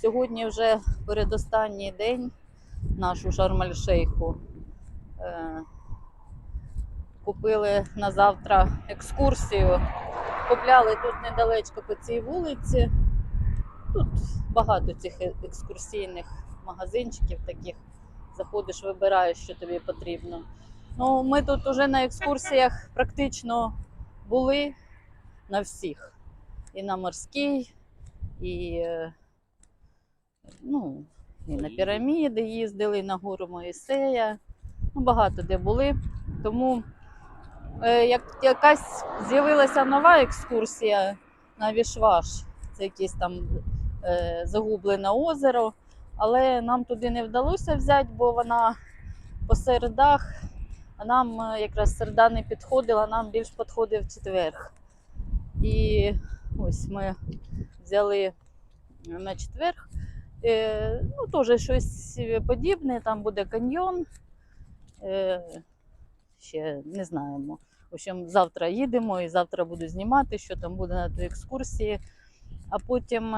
Сьогодні вже передостанній день нашу Шарм-ель-Шейху. Купили на завтра екскурсію. Купляли тут недалечко по цій вулиці. Тут багато цих екскурсійних магазинчиків таких. Заходиш, вибираєш, що тобі потрібно. Ну, ми тут уже на екскурсіях практично були на всіх. І на Морській, і на піраміди їздили, і на гору Моїсея. Багато де були. Тому як якась з'явилася нова екскурсія на Вішваш, це якесь там загублене озеро, але нам туди не вдалося взяти, бо вона по середах, а нам якраз середа не підходила, нам більш підходив четвер. І ось ми взяли на четвер, теж щось подібне, там буде каньйон, ще не знаємо. В общем, завтра їдемо і завтра буду знімати, що там буде на тій екскурсії. А потім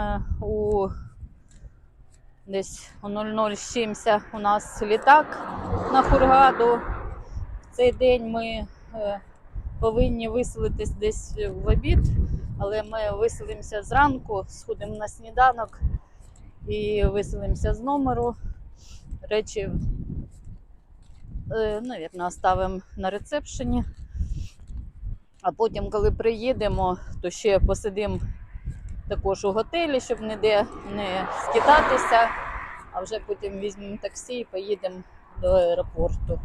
десь о 00 з чимось у нас літак на Хургаду. В цей день ми повинні виселитись десь в обід, але ми виселимося зранку, сходимо на сніданок і виселимося з номеру. Речі, навірно, оставимо на ресепшені. А потім, коли приїдемо, то ще посидимо також у готелі, щоб ніде не скитатися, а вже потім візьмемо таксі і поїдемо до аеропорту.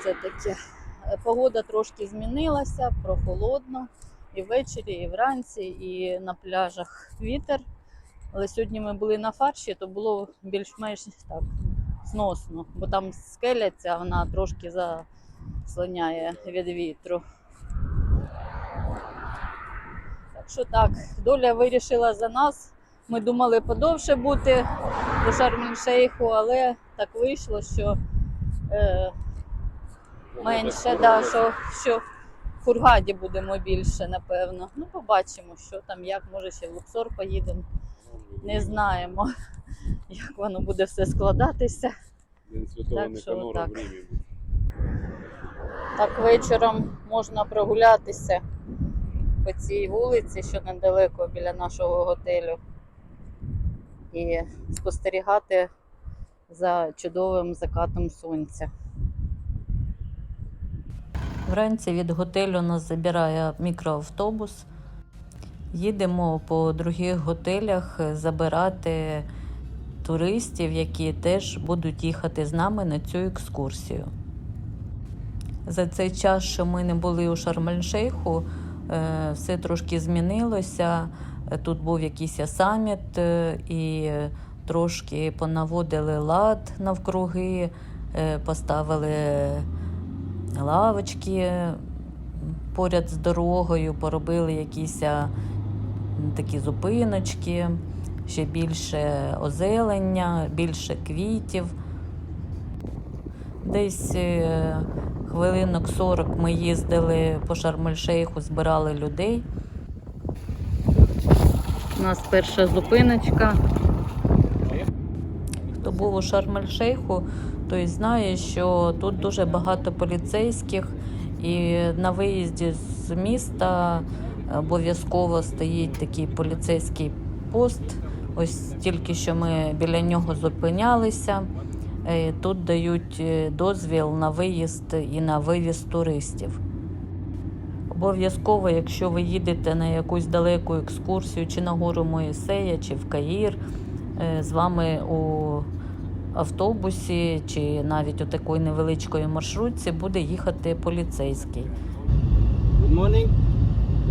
Це таке. Погода трошки змінилася, прохолодно. І ввечері, і вранці, і на пляжах вітер. Але сьогодні ми були на фарші, то було більш-менш так зносно, бо там скеляться, вона трошки заслоняє від вітру. Так що так, доля вирішила за нас. Ми думали подовше бути до Шарм-ель-Шейху, але так вийшло, що менше, що в Хургаді будемо більше, напевно. Побачимо, що там, як, може ще в Луксор поїдемо. Не знаємо, як воно буде все складатися. Так що так. Так, вечором можна прогулятися по цій вулиці, що недалеко біля нашого готелю, і спостерігати за чудовим закатом сонця. Вранці від готелю нас забирає мікроавтобус. Їдемо по других готелях забирати туристів, які теж будуть їхати з нами на цю екскурсію. За цей час, що ми не були у Шарм-ель-Шейху, все трошки змінилося. Тут був якийсь саміт і трошки понаводили лад навкруги, поставили лавочки поряд з дорогою, поробили якісь такі зупиночки, ще більше озелення, більше квітів. Десь хвилинок 40 ми їздили по Шарм-ель-Шейху, збирали людей. У нас перша зупиночка. Хто був у Шарм-ель-Шейху, той знає, що тут дуже багато поліцейських, і на виїзді з міста обов'язково стоїть такий поліцейський пост. Ось тільки що ми біля нього зупинялися. Тут дають дозвіл на виїзд і на вивіз туристів. Обов'язково, якщо ви їдете на якусь далеку екскурсію, чи на гору Моїсея, чи в Каїр, з вами у автобусі, чи навіть у такій невеличкої маршрутці буде їхати поліцейський. Good morning.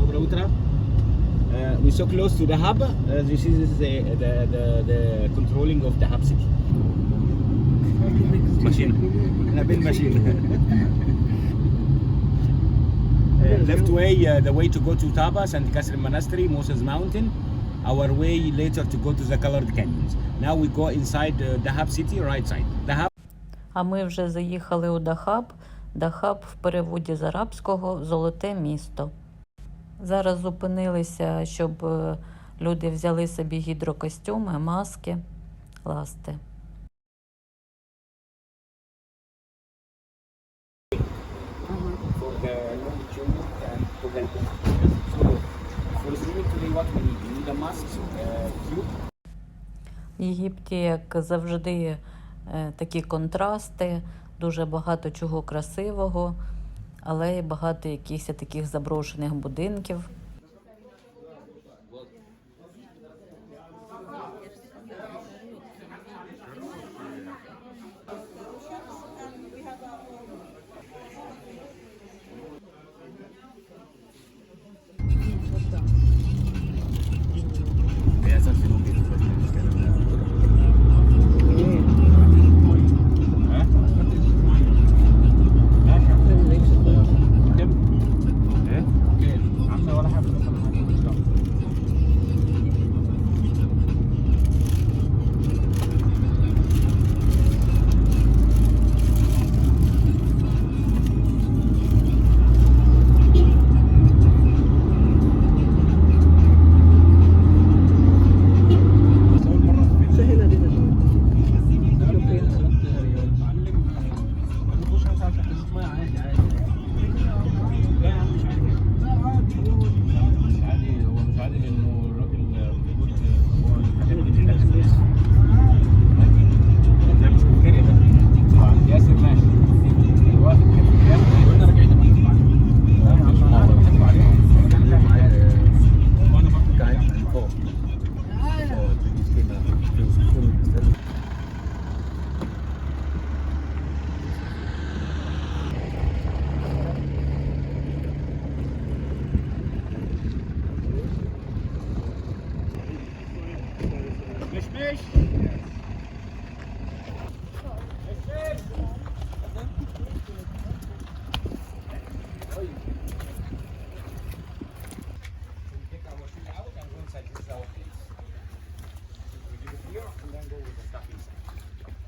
Добре утро. We're so close to the hub. This is the controlling of the hub city. Machine. Machine. Left way, the way to go to Tabas and Kasr Monastery, Moses Mountain. Our way later to go to the Colored Canyons. Now we go inside the Dahab city, right side. Dahab. А ми вже заїхали у Дахаб. Дахаб в переводі з арабського «золоте місто». Зараз зупинилися, щоб Люди взяли собі гідрокостюми, маски, ласти. For the long journey and to help. So for swimming today, what we need? We need a mask, tube. В Єгипті, як завжди, такі контрасти, дуже багато чого красивого, але й багато якихось таких заброшених будинків.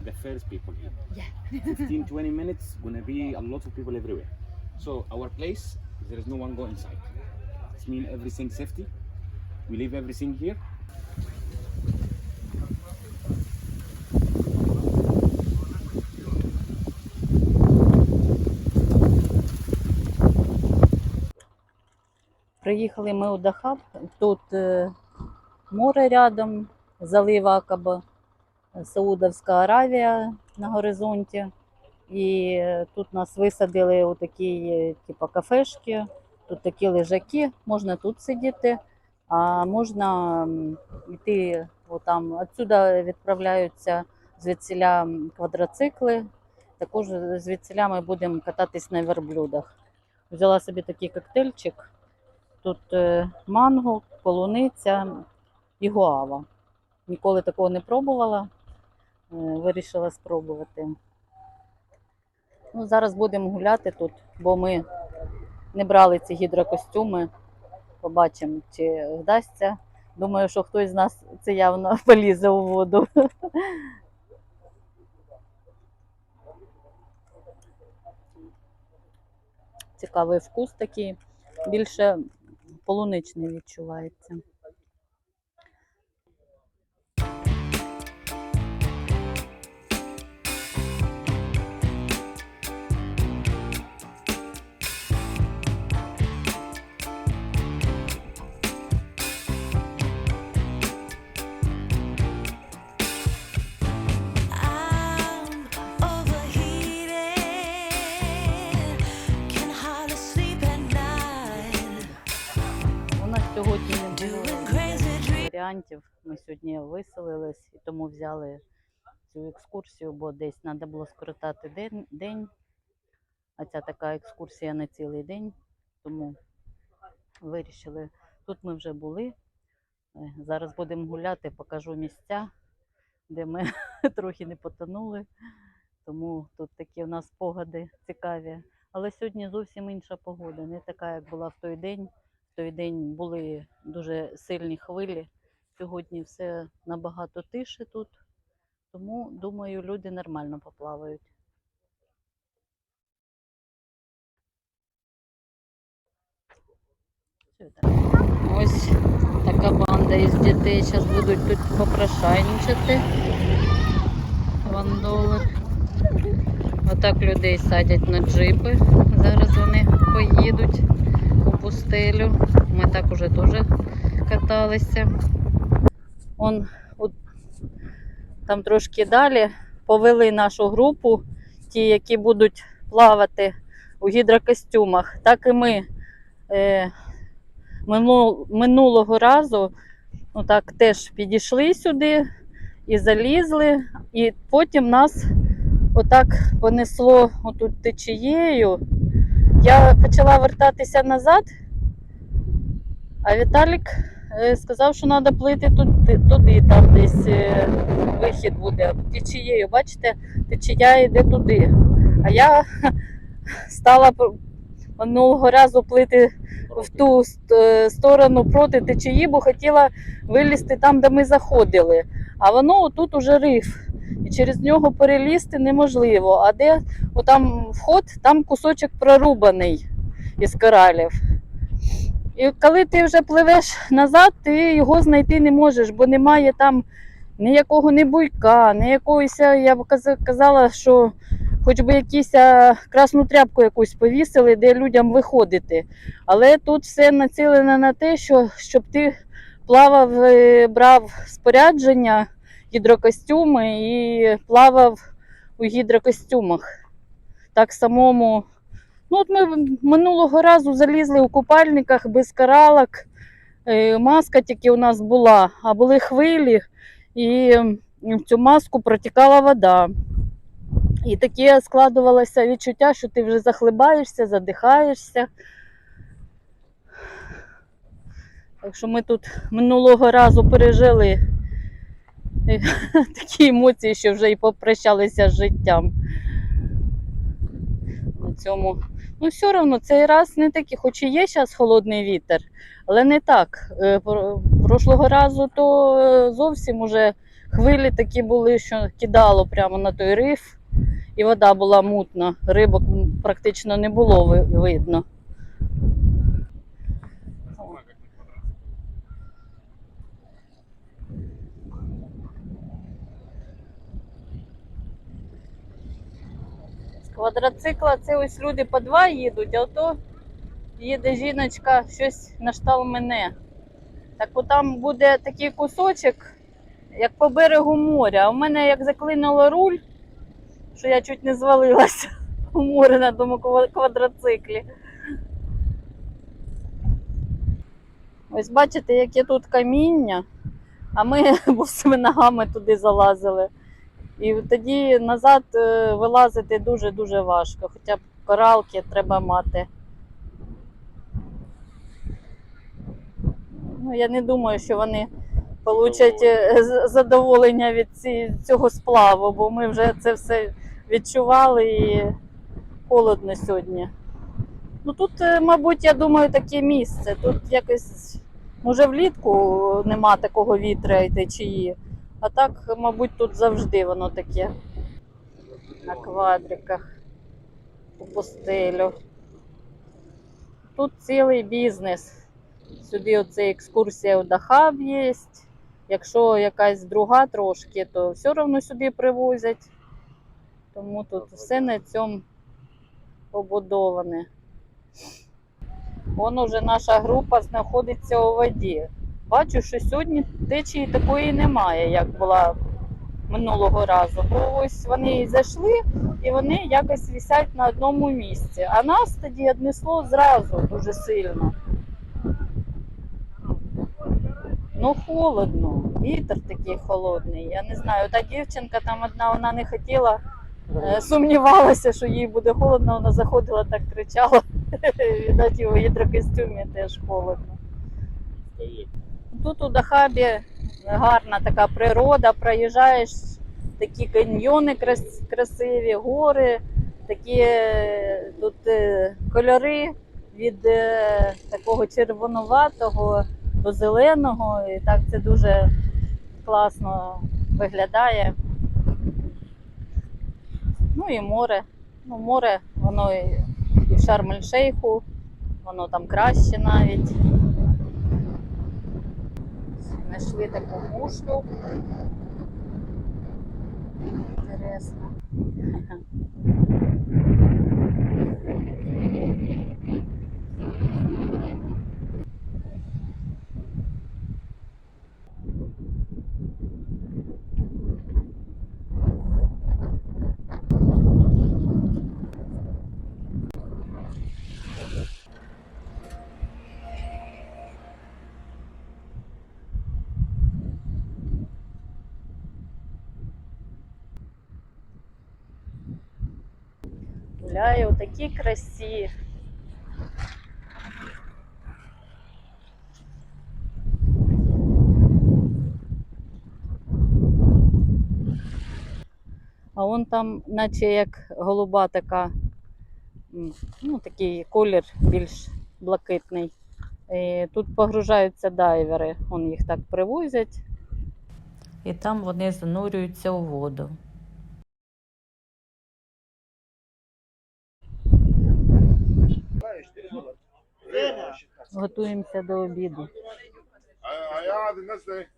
The first people here. Yeah. 15-20 minutes, gonna be a lot of people everywhere. So our place, there is no one go inside. It means everything safety. We leave everything here. Приїхали ми у Дахаб, тут море рядом, залив Акаба, Саудовська Аравія на горизонті. І тут нас висадили у такі типу кафешки, тут такі лежаки, можна тут сидіти, а можна йти отам. Отсюди відправляються звідсіля квадроцикли, також звідсіля ми будемо кататись на верблюдах. Взяла собі такий коктейльчик. Тут манго, полуниця і гуава. Ніколи такого не пробувала, вирішила спробувати. Ну, зараз будемо гуляти тут, бо ми не брали ці гідрокостюми. Побачимо, чи вдасться. Думаю, що хтось з нас це явно полізе у воду. Цікавий вкус такий, більше полуничний відчувається. Сьогодні не було варіантів. Ми сьогодні виселились і тому взяли цю екскурсію, бо десь треба було скоротати день. А ця така екскурсія на цілий день, тому вирішили. Тут ми вже були. Зараз будемо гуляти, покажу місця, де ми трохи не потонули. Тому тут такі у нас спогади цікаві. Але сьогодні зовсім інша погода, не така, як була в той день. В той день були дуже сильні хвилі. Сьогодні все набагато тише тут. Тому, думаю, люди нормально поплавають. Ось така банда із дітей. Зараз будуть тут попрошайничати. Вандоли. Отак людей садять на джипи. Зараз вони поїдуть у пустелю. Ми так уже теж каталися. Там трошки далі повели нашу групу, ті, які будуть плавати у гідрокостюмах. Так і ми минулого разу так теж підійшли сюди і залізли, і потім нас отак понесло отут течією. Я почала вертатися назад, а Віталік сказав, що треба плити туди, там десь вихід буде течією. Бачите, течія йде туди. А я стала минулого разу плити в ту сторону проти течії, бо хотіла вилізти там, де ми заходили. А воно тут уже риф. І через нього перелізти неможливо. А де там вход, там кусочок прорубаний із коралів. І коли ти вже пливеш назад, ти його знайти не можеш, бо немає там ніякого ні буйка, ні якоїсь, я б казала, що хоч би якусь красну тряпку якусь повісили, де людям виходити. Але тут все націлено на те, щоб ти плавав, брав спорядження, гідрокостюми і плавав у гідрокостюмах. Так самому. От ми минулого разу залізли у купальниках без коралок, маска тільки у нас була, а були хвилі, і в цю маску протікала вода. І таке складувалося відчуття, що ти вже захлибаєшся, задихаєшся. Так що ми тут минулого разу пережили такі емоції, що вже і попрощалися з життям. На цьому. Ну, все одно, цей раз не такий, хоч і є зараз холодний вітер, але не так. Прошлого разу то зовсім уже хвилі такі були, що кидало прямо на той риф, і вода була мутна, рибок практично не було видно. З квадроцикла це ось люди по два їдуть, а ото їде жіночка щось на кшталт мене. Так от там буде такий кусочок, як по берегу моря. А в мене як заклинуло руль, що я чуть не звалилася у море на тому квадроциклі. Ось бачите, яке тут каміння, а ми босими ногами туди залазили. І тоді назад вилазити дуже-дуже важко, хоча б коралки треба мати. Ну, я не думаю, що вони получать задоволення від цього сплаву, бо ми вже це все відчували і холодно сьогодні. Ну тут, мабуть, я думаю, таке місце. Тут якось, може, влітку нема такого вітря і течії, а так, мабуть, тут завжди воно таке. На квадриках, у пустелю. Тут цілий бізнес. Сюди оце екскурсія у Дахаб є. Якщо якась друга трошки, то все одно сюди привозять. Тому тут все на цьому побудоване. Вон уже наша група знаходиться у воді. Бачу, що сьогодні течії такої немає, як була минулого разу. Бо ось вони зайшли і вони якось висять на одному місці. А нас тоді однесло зразу дуже сильно. Ну, холодно, вітер такий холодний. Я не знаю, та дівчинка там одна, вона не хотіла, сумнівалася, що їй буде холодно, вона заходила, так кричала. Віддать у гідрокостюмі теж холодно. Тут у Дахабі гарна така природа, проїжджаєш, такі каньйони красиві, гори, такі тут кольори від такого червонуватого до зеленого, і так це дуже класно виглядає. Ну і море. Ну, море, воно і в Шарм-ель-Шейху, воно там краще навіть. Знайшли таку мушлю. Інтересно. Гуляю у такій красі. А вон там, наче як голуба така, ну такий колір більш блакитний. І тут погружаються дайвери, вон їх так привозять. І там вони занурюються у воду. Готуємося до обіду. قاعد الناس ده ايه؟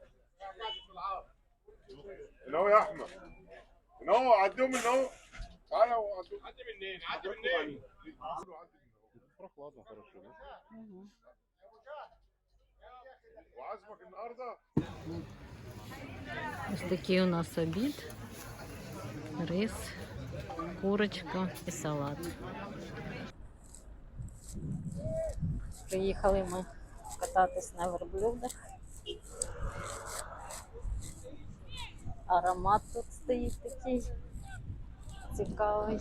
من هو يا احمد من هو عديهم من هو تعالى وعديهم عدي منين عدي منين وعزمك النهارده Ось такий у нас обід. Рис, курочка і салат. Приїхали ми кататись на верблюдах. Аромат тут стоїть такий цікавий.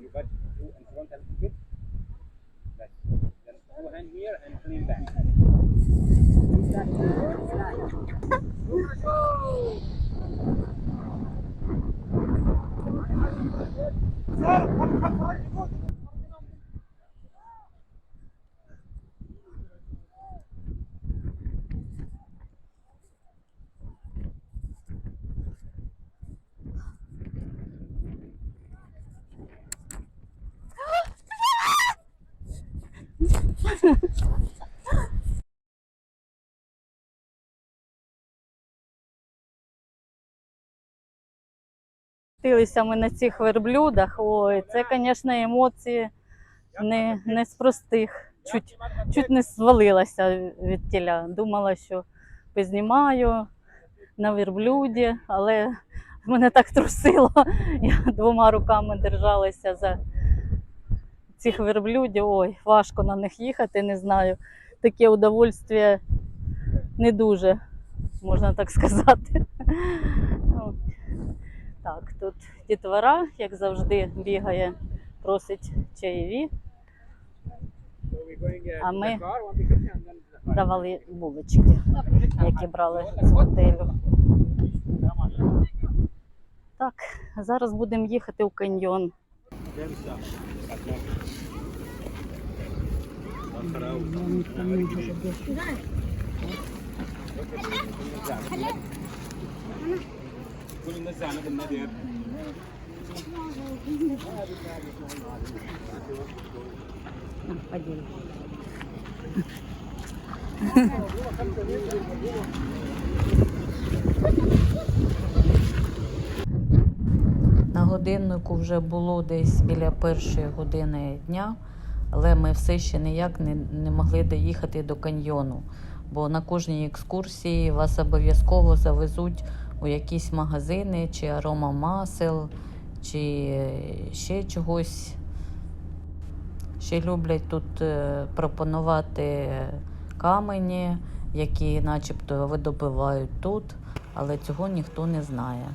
You got two in front and good. That's then two hand here and clean back. Катилися ми на цих верблюдах. Ой, це, звісно, емоції не з простих. Чуть не звалилася від тіля. Думала, що познімаю на верблюді, але мене так трусило. Я двома руками держалася за цих верблюдів. Ой, важко на них їхати, не знаю. Таке удовольствие не дуже, можна так сказати. Так, тут дітвора, як завжди, бігає, просить чаєві. А ми давали булочки, які брали з готелю. Так, зараз будемо їхати у каньйон. كل الناس زعلانه بالنادي يا ابني. Поділю. На годиннику вже було десь біля 1:00 дня, але ми все ще ніяк не могли доїхати до каньйону, бо на кожній екскурсії вас обов'язково завезуть у якісь магазини, чи аромамасел, чи ще чогось. Ще люблять тут пропонувати камені, які начебто видобувають тут, але цього ніхто не знає.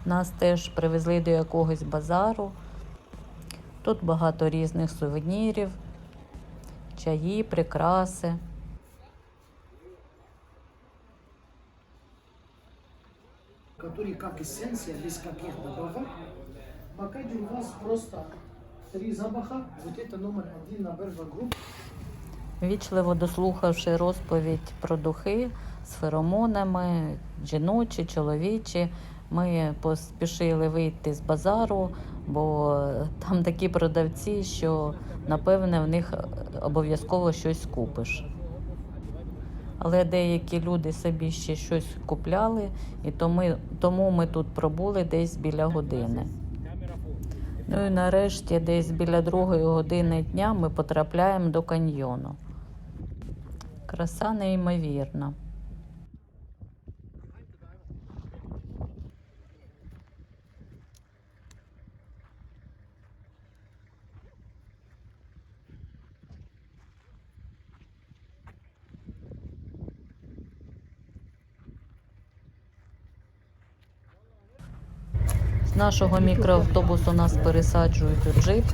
Нас теж привезли до якогось базару. Тут багато різних сувенірів, чаї, прикраси. Которые как эссенция, без каких добавок, пока у вас просто 3 запаха. Вот это номер 1 на Bergman Group. Вічливо дослухавши розповідь про духи з феромонами, жіночі, чоловічі, ми поспішили вийти з базару, бо там такі продавці, що, напевне, в них обов'язково щось купиш. Але деякі люди собі ще щось купляли, і тому ми тут пробули десь біля години. Ну і нарешті десь біля 2-ї години дня ми потрапляємо до каньйону. Краса неймовірна. З нашого мікроавтобусу нас пересаджують у джип,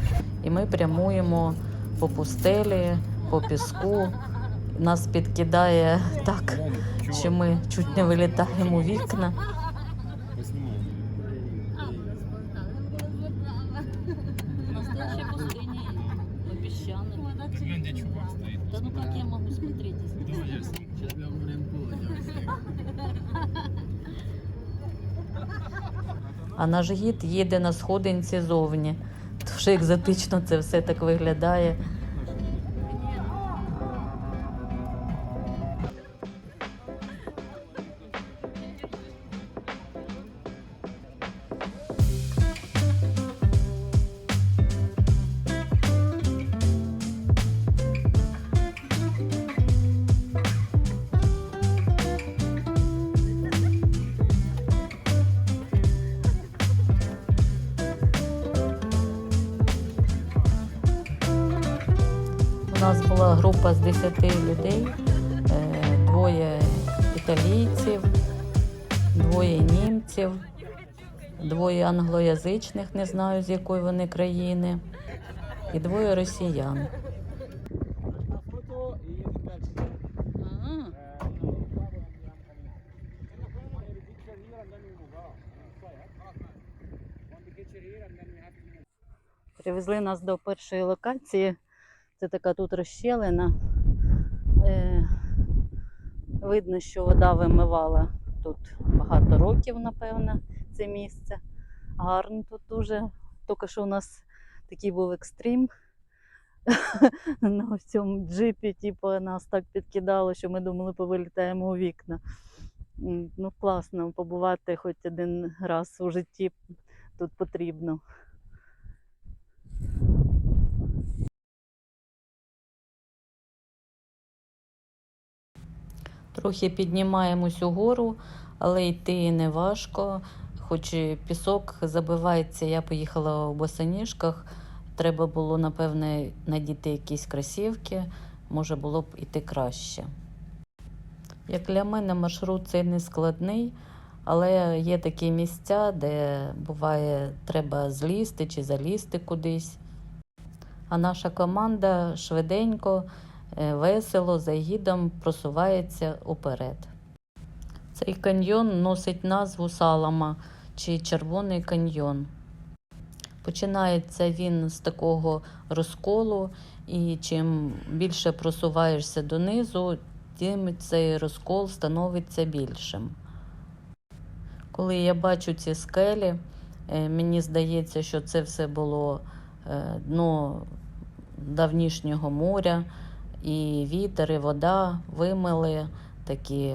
і ми прямуємо по пустелі, по піску. Нас підкидає так, що ми чуть не вилітаємо у вікна. Настоящая пустыня, песчаная. Гляньте, чувак стоит. Да ну как я могу смотреть? Давай я сниму. Сейчас я вам прям А наш гід їде на сходинці зовні. Дуже екзотично це все так виглядає. У нас була група з 10 людей, 2 італійців, 2 німців, 2 англоязичних, не знаю з якої вони країни, і 2 росіян. Привезли нас до першої локації. Це така тут розщелина. Видно, що вода вимивала тут багато років, напевно, це місце. Гарно тут дуже. Тільки що у нас такий був екстрім. На цьому джипі типу, нас так підкидало, що ми думали, повилітаємо у вікна. Ну, класно побувати хоч один раз у житті тут потрібно. Трохи піднімаємось угору, але йти не важко. Хоч пісок забивається, я поїхала у босоніжках. Треба було, напевне, надіти якісь кросівки, може було б іти краще. Як для мене, маршрут цей не складний, але є такі місця, де буває треба злізти чи залізти кудись. А наша команда швиденько, весело, за гідом просувається уперед. Цей каньйон носить назву Салама, чи Червоний каньйон. Починається він з такого розколу, і чим більше просуваєшся донизу, тим цей розкол становиться більшим. Коли я бачу ці скелі, мені здається, що це все було дно давнішнього моря, і вітер, і вода вимили такі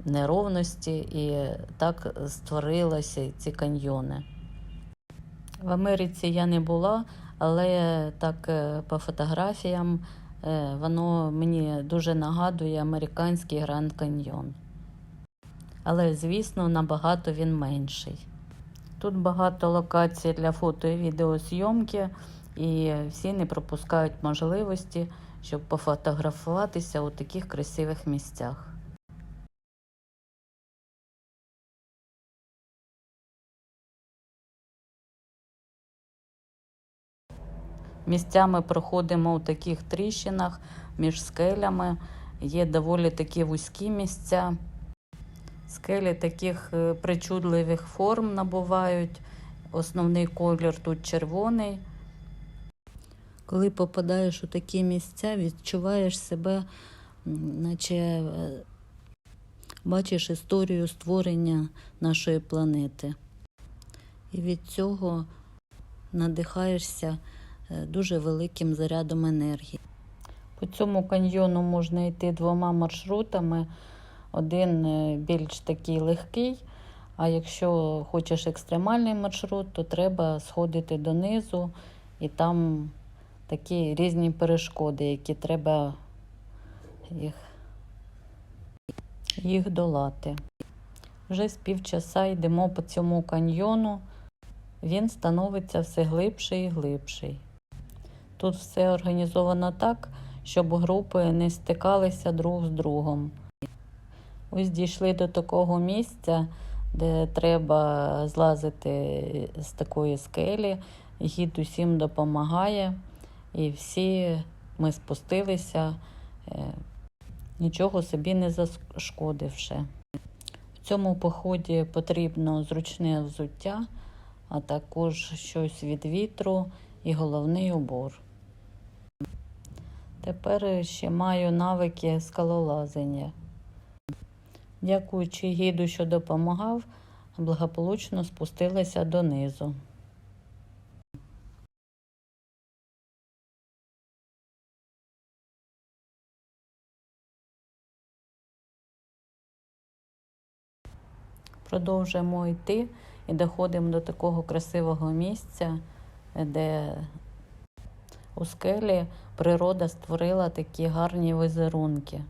неровності, і так створилися ці каньйони. В Америці я не була, але так по фотографіям воно мені дуже нагадує американський Гранд Каньйон. Але, звісно, набагато він менший. Тут багато локацій для фото і відеозйомки, і всі не пропускають можливості, щоб пофотографуватися у таких красивих місцях. Місцями проходимо у таких тріщинах між скелями. Є доволі такі вузькі місця. Скелі таких причудливих форм набувають. Основний колір тут червоний. Коли попадаєш у такі місця, відчуваєш себе, наче бачиш історію створення нашої планети. І від цього надихаєшся дуже великим зарядом енергії. По цьому каньйону можна йти 2 маршрутами. Один більш такий легкий, а якщо хочеш екстремальний маршрут, то треба сходити донизу, і там такі різні перешкоди, які треба їх долати. Вже з півчаса йдемо по цьому каньйону, він становиться все глибший і глибший. Тут все організовано так, щоб групи не стикалися друг з другом. Ось дійшли до такого місця, де треба злазити з такої скелі. Гід усім допомагає, і всі ми спустилися, нічого собі не зашкодивши. В цьому поході потрібно зручне взуття, а також щось від вітру і головний убор. Тепер ще маю навики скалолазання. Дякуючи гіду, що допомагав, благополучно спустилася донизу. Продовжуємо йти і доходимо до такого красивого місця, де у скелі природа створила такі гарні візерунки.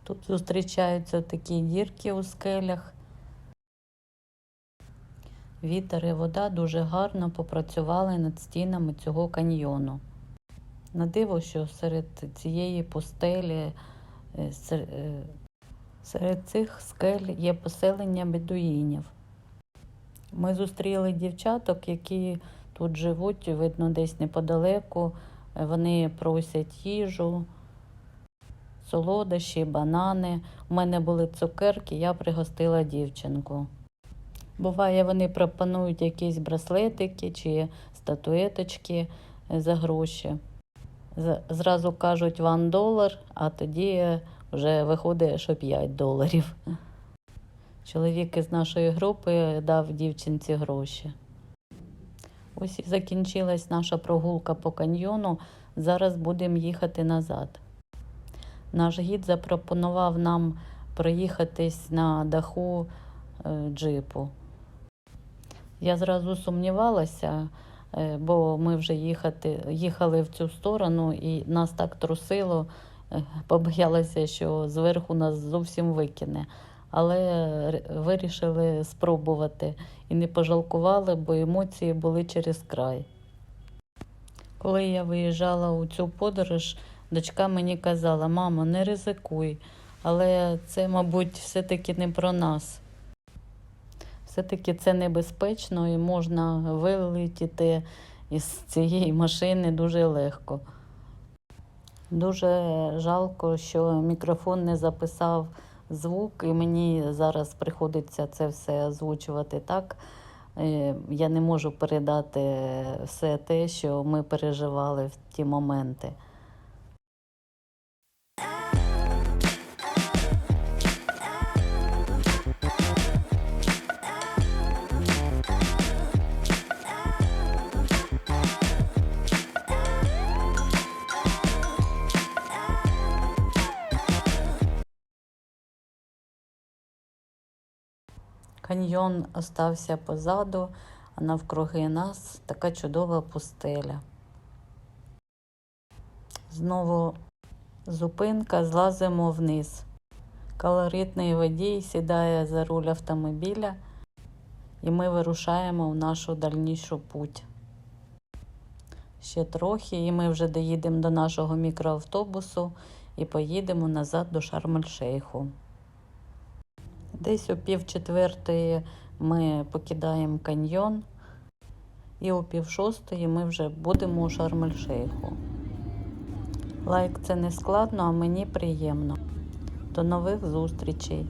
Тут зустрічаються такі дірки у скелях. Вітер і вода дуже гарно попрацювали над стінами цього каньйону. На диво, що серед цієї пустелі, серед цих скель є поселення бедуїнів. Ми зустріли дівчаток, які тут живуть, видно, десь неподалеку. Вони просять їжу, солодощі, банани. У мене були цукерки, я пригостила дівчинку. Буває, вони пропонують якісь браслетики чи статуеточки за гроші. Зразу кажуть $1, а тоді вже виходить, що $5. Чоловік із нашої групи дав дівчинці гроші. Ось і закінчилась наша прогулка по каньйону. Зараз будемо їхати назад. Наш гід запропонував нам проїхатись на даху джипу. Я зразу сумнівалася, бо ми вже їхали в цю сторону і нас так трусило, побоялася, що зверху нас зовсім викине. Але вирішили спробувати і не пожалкували, бо емоції були через край. Коли я виїжджала у цю подорож, дочка мені казала: «Мамо, не ризикуй, але це, мабуть, все-таки не про нас. Все-таки це небезпечно і можна вилетіти із цієї машини дуже легко». Дуже жалко, що мікрофон не записав звук, і мені зараз приходиться це все озвучувати так. Я не можу передати все те, що ми переживали в ті моменти. Каньйон остався позаду, а навкруги нас така чудова пустеля. Знову зупинка, злазимо вниз. Колоритний водій сідає за руль автомобіля, і ми вирушаємо в нашу дальнішу путь. Ще трохи, і ми вже доїдемо до нашого мікроавтобусу і поїдемо назад до Шарм-ель-Шейху. Десь о 5:45 ми покидаємо каньйон, і о 5:30 ми вже будемо у Шарм-ель-Шейху. Лайк – це не складно, а мені приємно. До нових зустрічей!